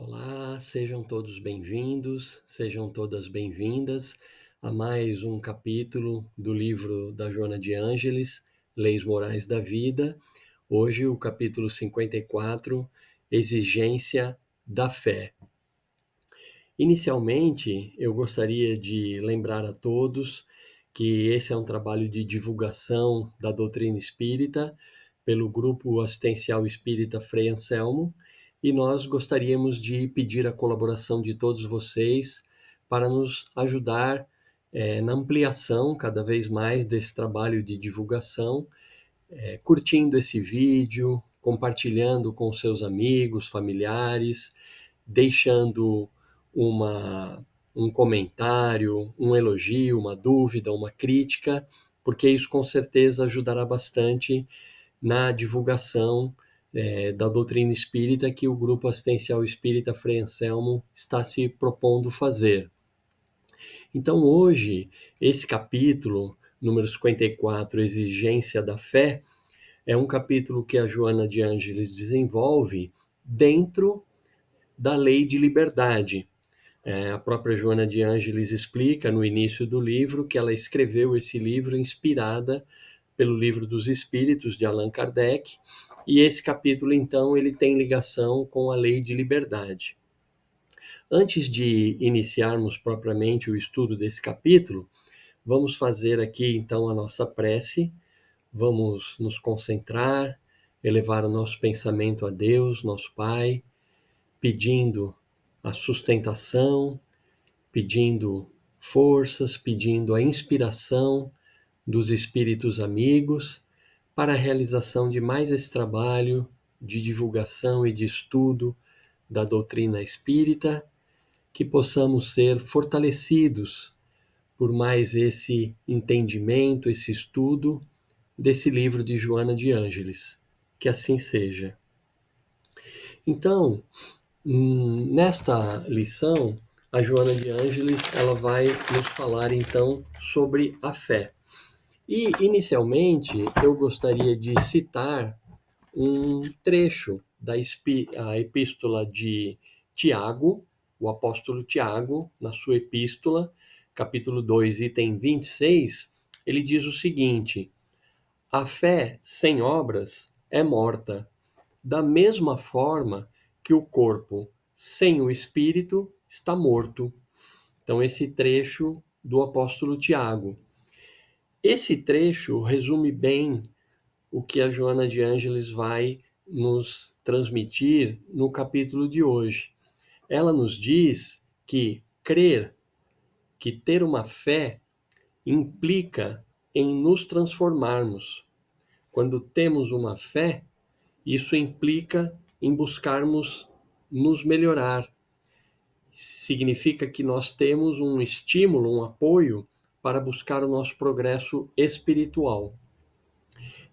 Olá, sejam todos bem-vindos, sejam todas bem-vindas a mais um capítulo do livro da Joana de Ângeles, Leis Morais da Vida. Hoje, o capítulo 54, Exigência da Fé. Inicialmente, eu gostaria de lembrar a todos que esse é um trabalho de divulgação da doutrina espírita pelo Grupo Assistencial Espírita Frei Anselmo, e nós gostaríamos de pedir a colaboração de todos vocês para nos ajudar na ampliação cada vez mais desse trabalho de divulgação, curtindo esse vídeo, compartilhando com seus amigos, familiares, deixando um comentário, um elogio, uma dúvida, uma crítica, porque isso com certeza ajudará bastante na divulgação da doutrina espírita que o Grupo Assistencial Espírita Frei Anselmo está se propondo fazer. Então hoje, esse capítulo, número 54, Exigência da Fé, é um capítulo que a Joana de Ângeles desenvolve dentro da lei de liberdade. A própria Joana de Ângeles explica no início do livro que ela escreveu esse livro inspirada pelo Livro dos Espíritos de Allan Kardec, e esse capítulo, então, ele tem ligação com a lei de liberdade. Antes de iniciarmos propriamente o estudo desse capítulo, vamos fazer aqui, então, a nossa prece, vamos nos concentrar, elevar o nosso pensamento a Deus, nosso Pai, pedindo a sustentação, pedindo forças, pedindo a inspiração dos espíritos amigos para a realização de mais esse trabalho de divulgação e de estudo da doutrina espírita, que possamos ser fortalecidos por mais esse entendimento, esse estudo desse livro de Joana de Ângeles. Que assim seja. Então, nesta lição, a Joana de Ângeles ela vai nos falar então sobre a fé. E inicialmente eu gostaria de citar um trecho da epístola de Tiago, o apóstolo Tiago, na sua epístola, capítulo 2, item 26, ele diz o seguinte: a fé sem obras é morta, da mesma forma que o corpo sem o espírito está morto. Então, esse trecho do apóstolo Tiago. Esse trecho resume bem o que a Joana de Ângeles vai nos transmitir no capítulo de hoje. Ela nos diz que crer, que ter uma fé, implica em nos transformarmos. Quando temos uma fé, isso implica em buscarmos nos melhorar. Significa que nós temos um estímulo, um apoio para buscar o nosso progresso espiritual.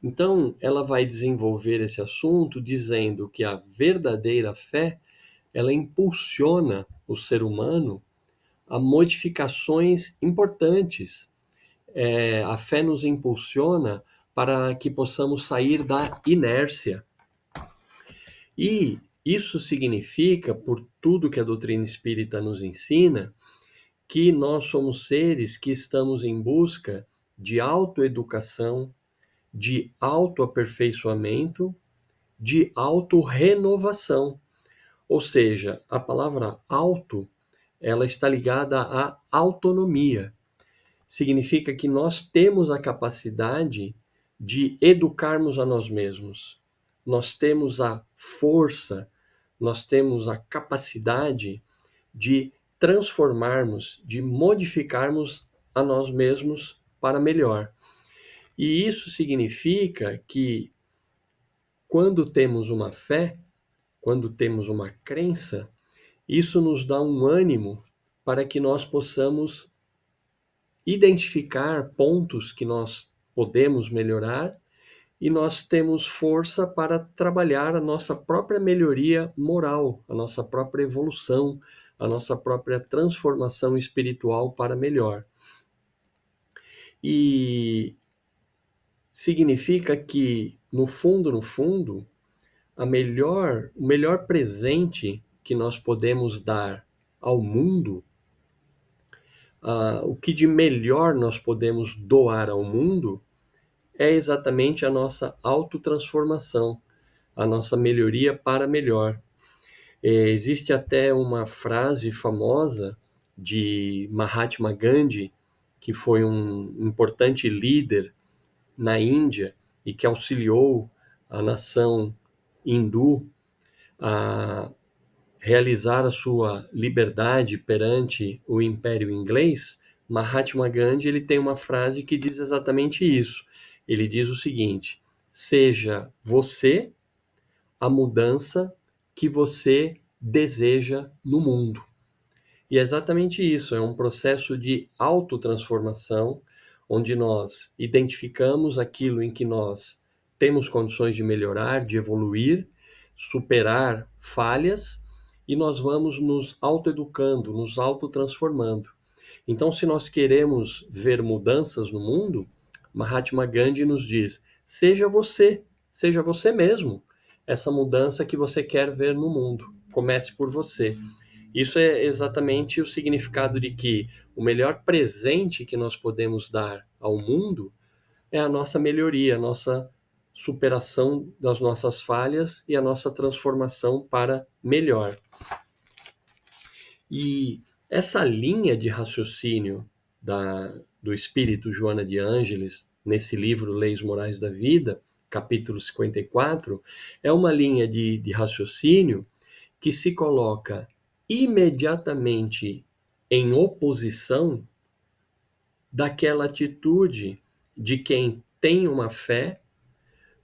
Então, ela vai desenvolver esse assunto dizendo que a verdadeira fé, ela impulsiona o ser humano a modificações importantes. A fé nos impulsiona para que possamos sair da inércia. E isso significa, por tudo que a doutrina espírita nos ensina, que nós somos seres que estamos em busca de autoeducação, de autoaperfeiçoamento, de autorrenovação. Ou seja, a palavra auto, ela está ligada à autonomia. Significa que nós temos a capacidade de educarmos a nós mesmos. Nós temos a força, nós temos a capacidade de transformarmos, de modificarmos a nós mesmos para melhor. E isso significa que quando temos uma fé, quando temos uma crença, isso nos dá um ânimo para que nós possamos identificar pontos que nós podemos melhorar, e nós temos força para trabalhar a nossa própria melhoria moral, a nossa própria evolução, a nossa própria transformação espiritual para melhor. E significa que, no fundo, o melhor presente que nós podemos dar ao mundo, o que de melhor nós podemos doar ao mundo, é exatamente a nossa autotransformação, a nossa melhoria para melhor. Existe até uma frase famosa de Mahatma Gandhi, que foi um importante líder na Índia e que auxiliou a nação hindu a realizar a sua liberdade perante o Império Inglês. Mahatma Gandhi, ele tem uma frase que diz exatamente isso. Ele diz o seguinte: seja você a mudança que você deseja no mundo. E é exatamente isso, é um processo de autotransformação, onde nós identificamos aquilo em que nós temos condições de melhorar, de evoluir, superar falhas, e nós vamos nos autoeducando, nos autotransformando. Então, se nós queremos ver mudanças no mundo, Mahatma Gandhi nos diz: seja você mesmo, essa mudança que você quer ver no mundo. Comece por você. Isso é exatamente o significado de que o melhor presente que nós podemos dar ao mundo é a nossa melhoria, a nossa superação das nossas falhas e a nossa transformação para melhor. E essa linha de raciocínio do espírito Joana de Ângeles, nesse livro Leis Morais da Vida, capítulo 54, é uma linha de raciocínio que se coloca imediatamente em oposição daquela atitude de quem tem uma fé,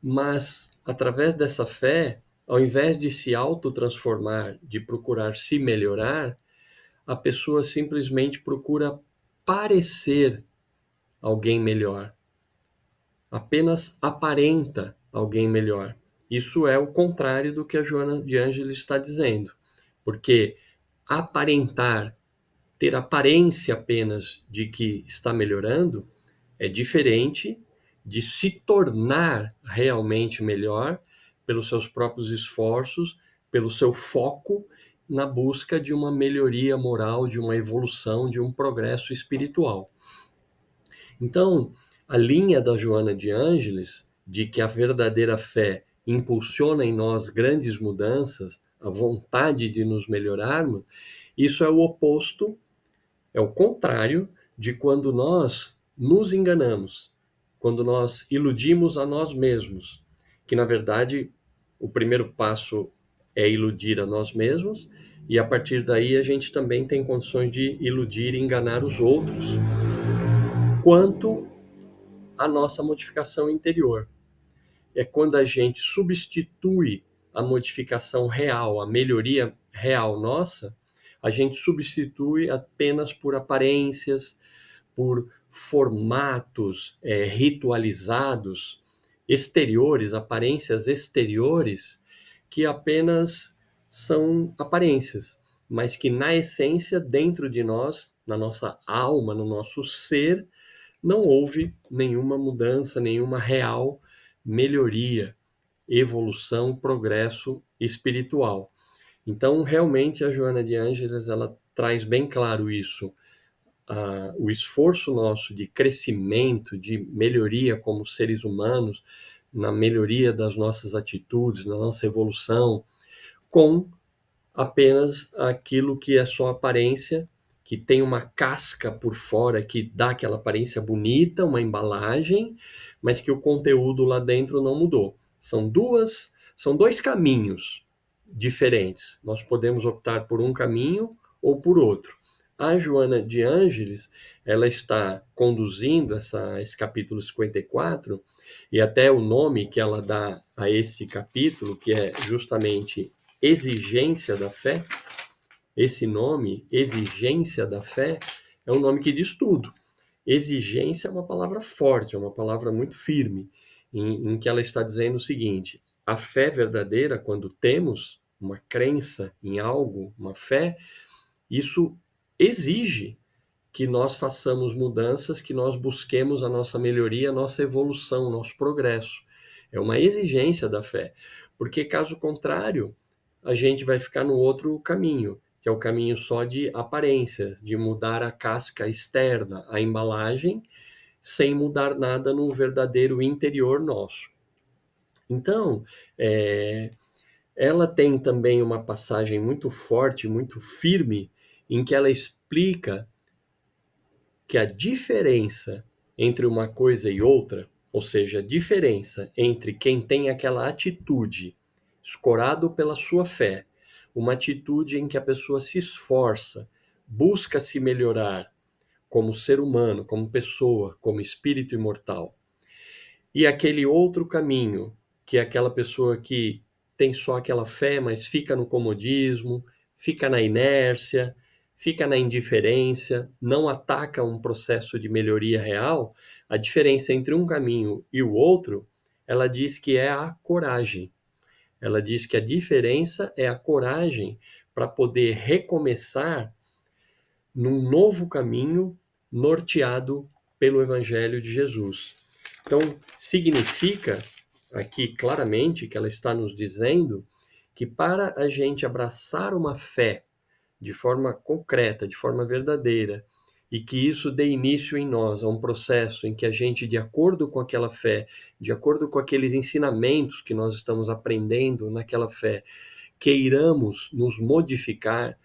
mas através dessa fé, ao invés de se autotransformar, de procurar se melhorar, a pessoa simplesmente procura parecer alguém melhor, apenas aparenta alguém melhor. Isso é o contrário do que a Joana de Ângeles está dizendo, porque aparentar, ter aparência apenas de que está melhorando, é diferente de se tornar realmente melhor pelos seus próprios esforços, pelo seu foco na busca de uma melhoria moral, de uma evolução, de um progresso espiritual. Então, a linha da Joana de Ângeles, de que a verdadeira fé impulsiona em nós grandes mudanças, a vontade de nos melhorarmos, isso é o oposto, é o contrário de quando nós nos enganamos, quando nós iludimos a nós mesmos, que na verdade o primeiro passo é iludir a nós mesmos, e a partir daí a gente também tem condições de iludir e enganar os outros, quanto à nossa modificação interior. É quando a gente substitui a modificação real, a melhoria real nossa, a gente substitui apenas por aparências, por formatos ritualizados, exteriores, aparências exteriores, que apenas são aparências, mas que na essência, dentro de nós, na nossa alma, no nosso ser, não houve nenhuma mudança, nenhuma real melhoria, evolução, progresso espiritual. Então, realmente, a Joana de Ângeles, ela traz bem claro isso. O esforço nosso de crescimento, de melhoria como seres humanos, na melhoria das nossas atitudes, na nossa evolução, com apenas aquilo que é só aparência, que tem uma casca por fora que dá aquela aparência bonita, uma embalagem, mas que o conteúdo lá dentro não mudou. São dois caminhos diferentes. Nós podemos optar por um caminho ou por outro. A Joana de Ângeles, ela está conduzindo esse capítulo 54, e até o nome que ela dá a este capítulo, que é justamente Exigência da Fé, esse nome, Exigência da Fé, é um nome que diz tudo. Exigência é uma palavra forte, é uma palavra muito firme, em que ela está dizendo o seguinte: a fé verdadeira, quando temos uma crença em algo, uma fé, isso exige que nós façamos mudanças, que nós busquemos a nossa melhoria, a nossa evolução, o nosso progresso. É uma exigência da fé, porque caso contrário, a gente vai ficar no outro caminho, que é o caminho só de aparências, de mudar a casca externa, a embalagem, sem mudar nada no verdadeiro interior nosso. Então, ela tem também uma passagem muito forte, muito firme, em que ela explica que a diferença entre uma coisa e outra, ou seja, a diferença entre quem tem aquela atitude escorado pela sua fé, uma atitude em que a pessoa se esforça, busca se melhorar como ser humano, como pessoa, como espírito imortal, e aquele outro caminho, que é aquela pessoa que tem só aquela fé, mas fica no comodismo, fica na inércia, fica na indiferença, não ataca um processo de melhoria real, a diferença entre um caminho e o outro, ela diz que é a coragem. Ela diz que a diferença é a coragem para poder recomeçar num novo caminho norteado pelo Evangelho de Jesus. Então, significa aqui claramente que ela está nos dizendo que para a gente abraçar uma fé de forma concreta, de forma verdadeira, e que isso dê início em nós a um processo em que a gente, de acordo com aquela fé, de acordo com aqueles ensinamentos que nós estamos aprendendo naquela fé, queiramos nos modificar,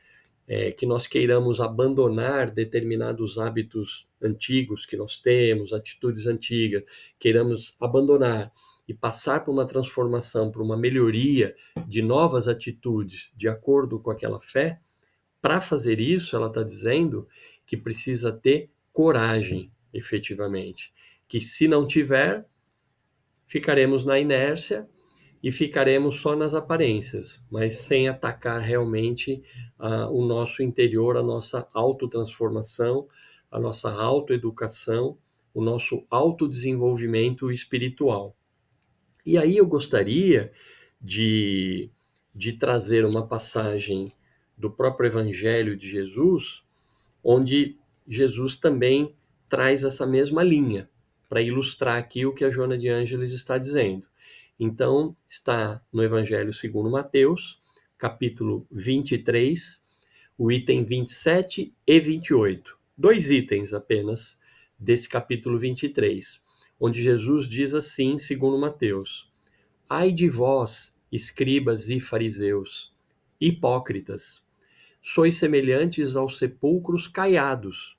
que nós queiramos abandonar determinados hábitos antigos que nós temos, atitudes antigas, queiramos abandonar e passar por uma transformação, por uma melhoria de novas atitudes de acordo com aquela fé, para fazer isso, ela está dizendo que precisa ter coragem, efetivamente. Que se não tiver, ficaremos na inércia e ficaremos só nas aparências, mas sem atacar realmente o nosso interior, a nossa autotransformação, a nossa autoeducação, o nosso autodesenvolvimento espiritual. E aí eu gostaria de, de trazer uma passagem do próprio Evangelho de Jesus, onde Jesus também traz essa mesma linha, para ilustrar aqui o que a Joana de Ângeles está dizendo. Então, está no Evangelho segundo Mateus, capítulo 23, o item 27 e 28. Dois itens apenas desse capítulo 23, onde Jesus diz assim, segundo Mateus: Ai de vós, escribas e fariseus, hipócritas, sois semelhantes aos sepulcros caiados.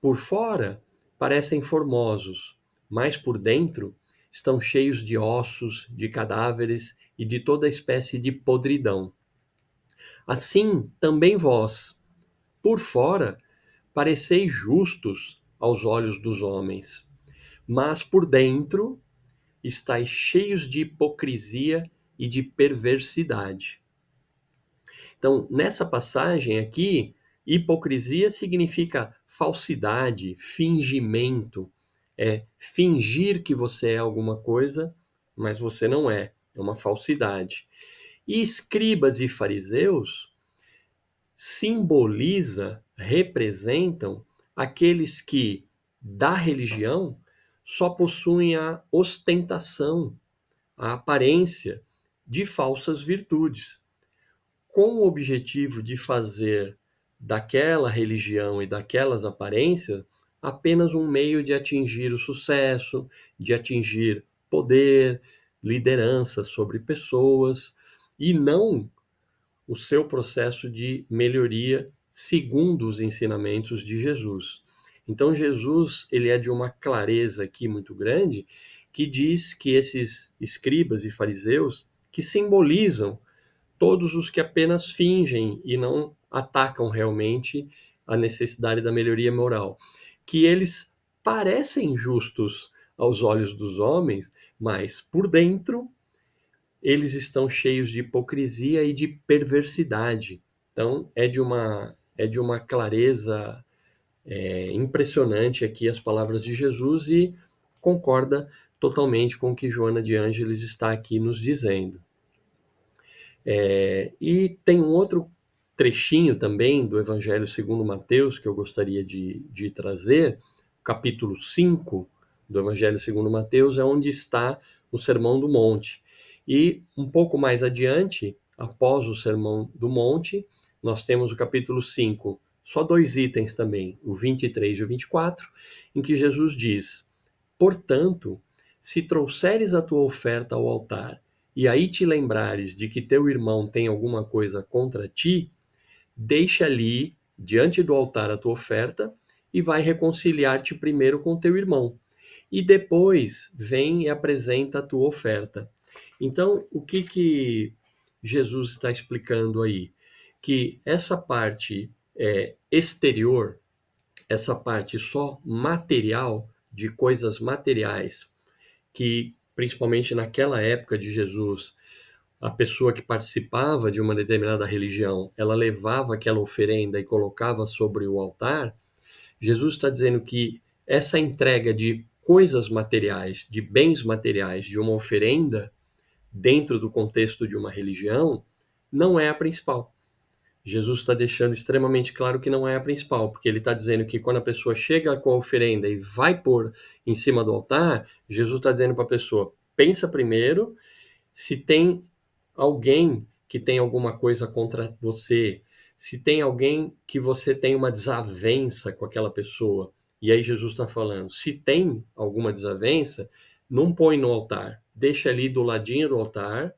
Por fora parecem formosos, mas por dentro estão cheios de ossos, de cadáveres e de toda espécie de podridão. Assim também vós, por fora, pareceis justos aos olhos dos homens, mas por dentro estáis cheios de hipocrisia e de perversidade. Então, nessa passagem aqui, hipocrisia significa falsidade, fingimento, é fingir que você é alguma coisa, mas você não é, é uma falsidade. E escribas e fariseus simboliza, representam aqueles que da religião só possuem a ostentação, a aparência de falsas virtudes, com o objetivo de fazer daquela religião e daquelas aparências apenas um meio de atingir o sucesso, de atingir poder, liderança sobre pessoas, e não o seu processo de melhoria segundo os ensinamentos de Jesus. Então Jesus, ele é de uma clareza aqui muito grande, que diz que esses escribas e fariseus, que simbolizam todos os que apenas fingem e não atacam realmente a necessidade da melhoria moral, que eles parecem justos aos olhos dos homens, mas por dentro eles estão cheios de hipocrisia e de perversidade. Então é de uma clareza impressionante aqui as palavras de Jesus, e concorda totalmente com o que Joana de Ângeles está aqui nos dizendo. E tem um outro trechinho também do Evangelho segundo Mateus que eu gostaria de trazer, capítulo 5 do Evangelho segundo Mateus, é onde está o Sermão do Monte. E um pouco mais adiante, após o Sermão do Monte, nós temos o capítulo 5, só 2 itens também, o 23 e o 24, em que Jesus diz: portanto, se trouxeres a tua oferta ao altar, e aí te lembrares de que teu irmão tem alguma coisa contra ti, deixa ali, diante do altar, a tua oferta, e vai reconciliar-te primeiro com teu irmão. E depois vem e apresenta a tua oferta. Então, o que Jesus está explicando aí? Que essa parte exterior, essa parte só material, de coisas materiais, que principalmente naquela época de Jesus, a pessoa que participava de uma determinada religião, ela levava aquela oferenda e colocava sobre o altar. Jesus está dizendo que essa entrega de coisas materiais, de bens materiais, de uma oferenda, dentro do contexto de uma religião, não é a principal. Jesus está deixando extremamente claro que não é a principal, porque ele está dizendo que quando a pessoa chega com a oferenda e vai pôr em cima do altar, Jesus está dizendo para a pessoa: pensa primeiro se tem alguém que tem alguma coisa contra você, se tem alguém que você tem uma desavença com aquela pessoa. E aí Jesus está falando: se tem alguma desavença, não põe no altar, deixa ali do ladinho do altar,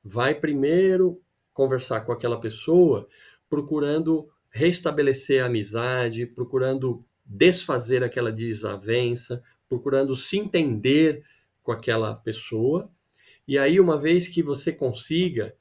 vai primeiro conversar com aquela pessoa, procurando restabelecer a amizade, procurando desfazer aquela desavença, procurando se entender com aquela pessoa. E aí, uma vez que você consiga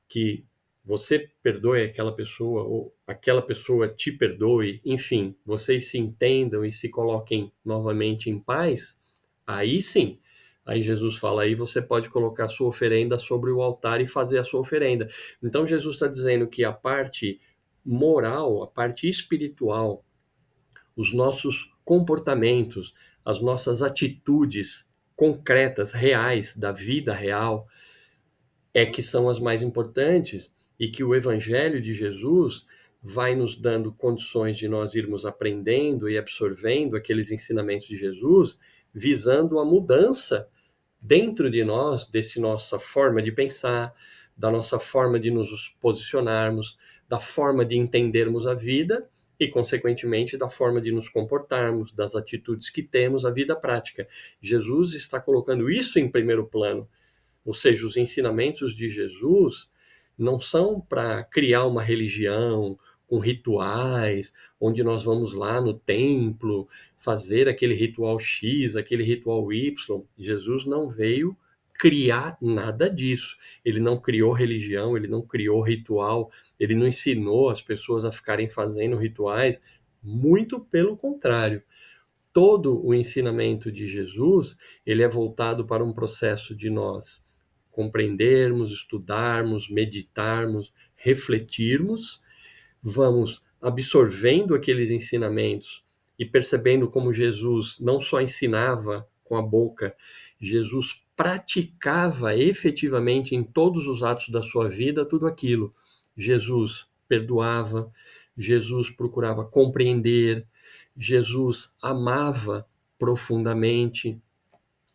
que você perdoe aquela pessoa, ou aquela pessoa te perdoe, enfim, vocês se entendam e se coloquem novamente em paz, aí sim, aí Jesus fala: aí você pode colocar a sua oferenda sobre o altar e fazer a sua oferenda. Então Jesus está dizendo que a parte moral, a parte espiritual, os nossos comportamentos, as nossas atitudes concretas, reais, da vida real, que são as mais importantes, e que o Evangelho de Jesus vai nos dando condições de nós irmos aprendendo e absorvendo aqueles ensinamentos de Jesus, visando a mudança dentro de nós, desse nossa forma de pensar, da nossa forma de nos posicionarmos, da forma de entendermos a vida e, consequentemente, da forma de nos comportarmos, das atitudes que temos, a vida prática. Jesus está colocando isso em primeiro plano. Ou seja, os ensinamentos de Jesus não são para criar uma religião com rituais, onde nós vamos lá no templo fazer aquele ritual X, aquele ritual Y. Jesus não veio criar nada disso. Ele não criou religião, ele não criou ritual, ele não ensinou as pessoas a ficarem fazendo rituais. Muito pelo contrário. Todo o ensinamento de Jesus, ele é voltado para um processo de nós compreendermos, estudarmos, meditarmos, refletirmos, vamos absorvendo aqueles ensinamentos e percebendo como Jesus não só ensinava com a boca, Jesus praticava efetivamente em todos os atos da sua vida tudo aquilo. Jesus perdoava, Jesus procurava compreender, Jesus amava profundamente,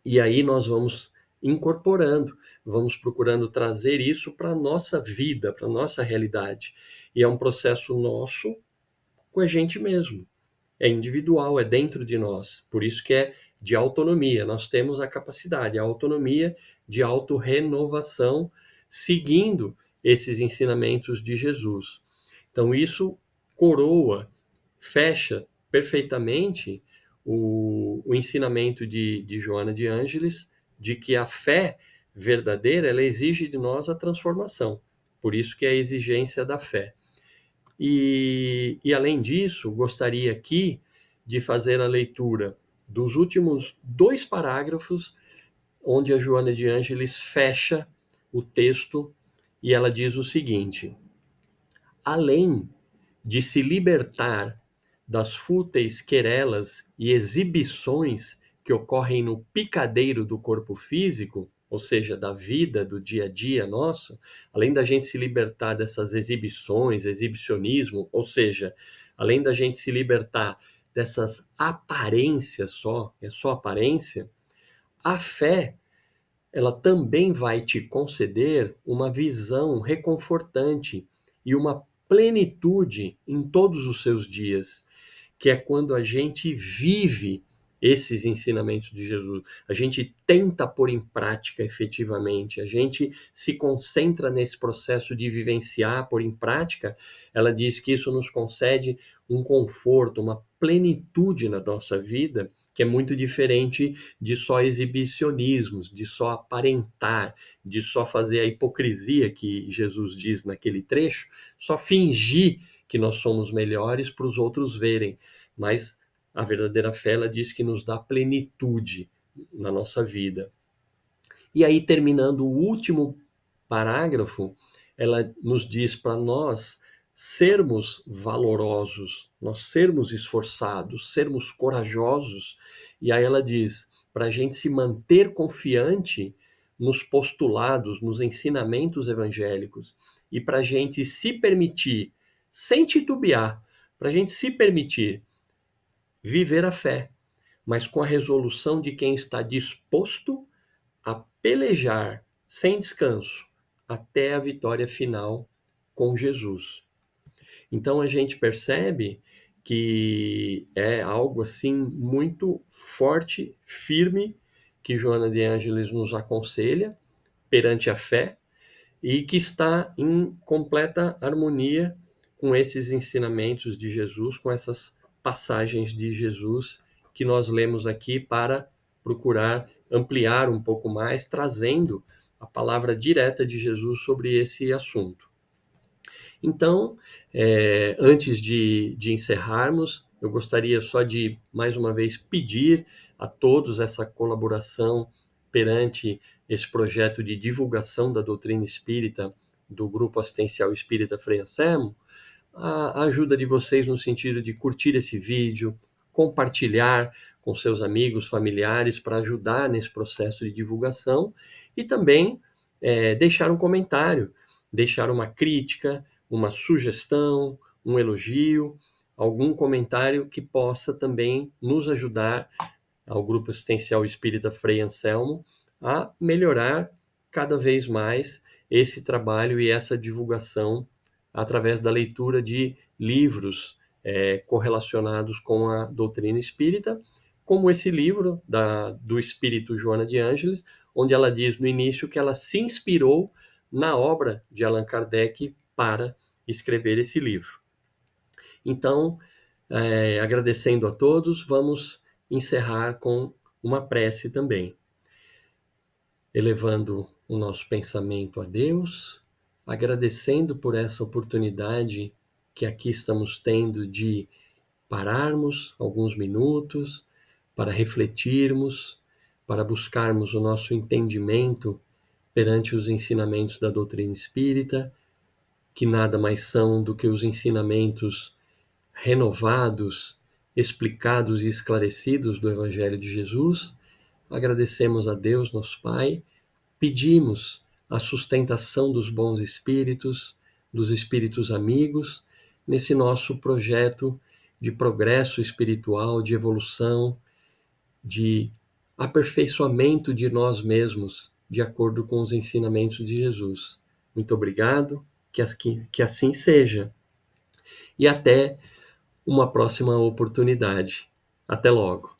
e aí nós vamos incorporando, vamos procurando trazer isso para a nossa vida, para a nossa realidade. E é um processo nosso com a gente mesmo. É individual, é dentro de nós. Por isso que é de autonomia. Nós temos a capacidade, a autonomia de autorrenovação, seguindo esses ensinamentos de Jesus. Então, isso coroa, fecha perfeitamente o ensinamento de Joana de Ângeles, de que a fé verdadeira, ela exige de nós a transformação. Por isso que é a exigência da fé. E além disso, gostaria aqui de fazer a leitura dos últimos 2 parágrafos, onde a Joana de Ângeles fecha o texto e ela diz o seguinte: além de se libertar das fúteis querelas e exibições que ocorrem no picadeiro do corpo físico, ou seja, da vida, do dia a dia nosso, além da gente se libertar dessas exibições, exibicionismo, ou seja, além da gente se libertar dessas aparências só, é só aparência, a fé ela também vai te conceder uma visão reconfortante e uma plenitude em todos os seus dias, que é quando a gente vive esses ensinamentos de Jesus. A gente tenta pôr em prática efetivamente, a gente se concentra nesse processo de vivenciar, pôr em prática. Ela diz que isso nos concede um conforto, uma plenitude na nossa vida, que é muito diferente de só exibicionismos, de só aparentar, de só fazer a hipocrisia que Jesus diz naquele trecho, só fingir que nós somos melhores para os outros verem. Mas a verdadeira fé, ela diz que nos dá plenitude na nossa vida. E aí, terminando o último parágrafo, ela nos diz para nós sermos valorosos, nós sermos esforçados, sermos corajosos. E aí ela diz para a gente se manter confiante nos postulados, nos ensinamentos evangélicos e para a gente se permitir, sem titubear, para a gente se permitir viver a fé, mas com a resolução de quem está disposto a pelejar sem descanso até a vitória final com Jesus. Então a gente percebe que é algo assim muito forte, firme, que Joana de Ângeles nos aconselha perante a fé e que está em completa harmonia com esses ensinamentos de Jesus, com essas passagens de Jesus que nós lemos aqui para procurar ampliar um pouco mais, trazendo a palavra direta de Jesus sobre esse assunto. Então, antes de encerrarmos, eu gostaria só de, mais uma vez, pedir a todos essa colaboração perante esse projeto de divulgação da doutrina espírita do Grupo Assistencial Espírita Frei Anselmo, a ajuda de vocês no sentido de curtir esse vídeo, compartilhar com seus amigos, familiares, para ajudar nesse processo de divulgação e também deixar um comentário, deixar uma crítica, uma sugestão, um elogio, algum comentário que possa também nos ajudar ao Grupo Assistencial Espírita Frei Anselmo a melhorar cada vez mais esse trabalho e essa divulgação através da leitura de livros correlacionados com a doutrina espírita, como esse livro do Espírito Joana de Ângeles, onde ela diz no início que ela se inspirou na obra de Allan Kardec para escrever esse livro. Então, agradecendo a todos, vamos encerrar com uma prece também, elevando o nosso pensamento a Deus, agradecendo por essa oportunidade que aqui estamos tendo de pararmos alguns minutos para refletirmos, para buscarmos o nosso entendimento perante os ensinamentos da doutrina espírita, que nada mais são do que os ensinamentos renovados, explicados e esclarecidos do Evangelho de Jesus. Agradecemos a Deus, nosso Pai, pedimos a sustentação dos bons espíritos, dos espíritos amigos, nesse nosso projeto de progresso espiritual, de evolução, de aperfeiçoamento de nós mesmos, de acordo com os ensinamentos de Jesus. Muito obrigado, que assim seja. E até uma próxima oportunidade. Até logo.